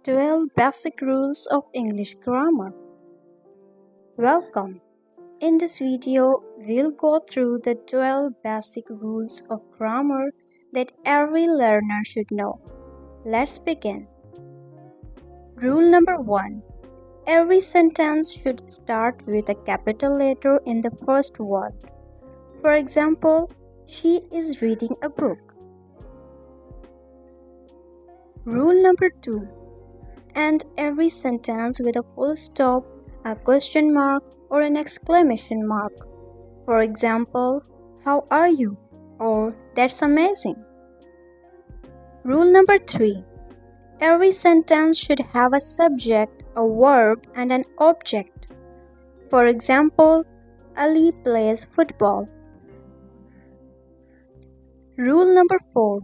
12 Basic Rules of English Grammar. Welcome. In this video, we'll go through the 12 basic rules of grammar that every learner should know. Let's begin. Rule number 1. Every sentence should start with a capital letter in the first word. For example, she is reading a book. Rule number 2. End every sentence with a full stop, a question mark, or an exclamation mark. For example, how are you? Or that's amazing. Rule number 3. Every sentence should have a subject, a verb, and an object. For example, Ali plays football. Rule number 4.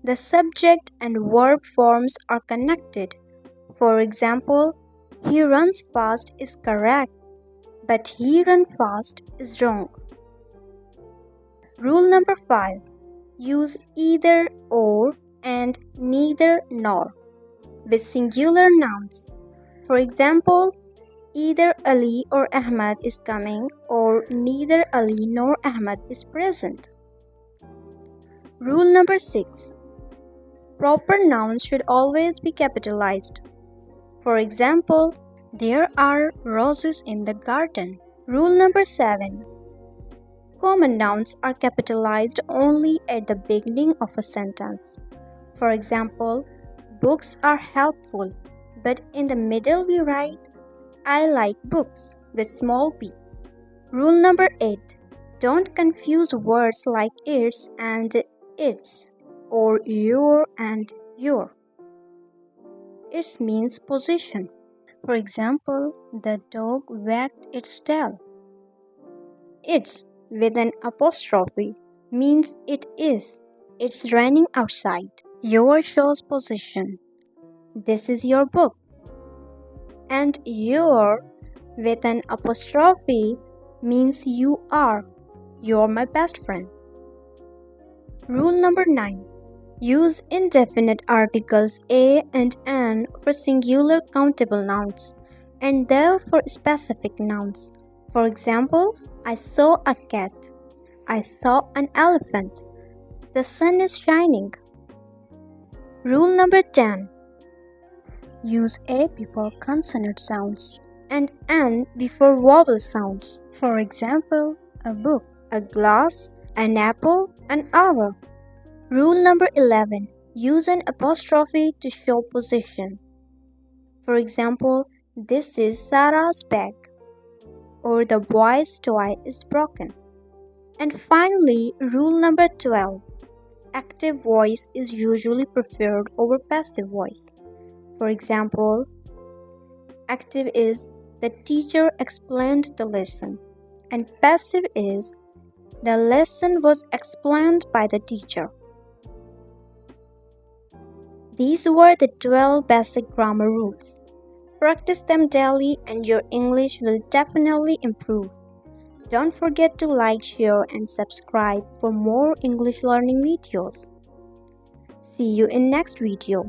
The subject and verb forms are connected. For example, he runs fast is correct, but he run fast is wrong. Rule number 5. Use either or and neither nor with singular nouns. For example, either Ali or Ahmad is coming or neither Ali nor Ahmad is present. Rule number 6. Proper nouns should always be capitalized. For example, there are roses in the garden. Rule number 7. Common nouns are capitalized only at the beginning of a sentence. For example, books are helpful, but in the middle we write, I like books with small p. Rule number 8. Don't confuse words like it's and its or your and your. It means position. For example, the dog wagged its tail. It's with an apostrophe means it is. It's raining outside. Your shows position. This is your book. And your with an apostrophe means you are. You're my best friend. Rule number 9. Use indefinite articles a and an for singular countable nouns and the for specific nouns. For example, I saw a cat. I saw an elephant. The sun is shining. Rule number 10. Use a before consonant sounds and an before vowel sounds. For example, a book, a glass, an apple, an hour. Rule number 11. Use an apostrophe to show position. For example, this is Sarah's bag, or the boy's toy is broken. And finally, rule number 12. Active voice is usually preferred over passive voice. For example, active is the teacher explained the lesson, and passive is the lesson was explained by the teacher. These were the 12 basic grammar rules. Practice them daily and your English will definitely improve. Don't forget to like, share and subscribe for more English learning videos. See you in next video.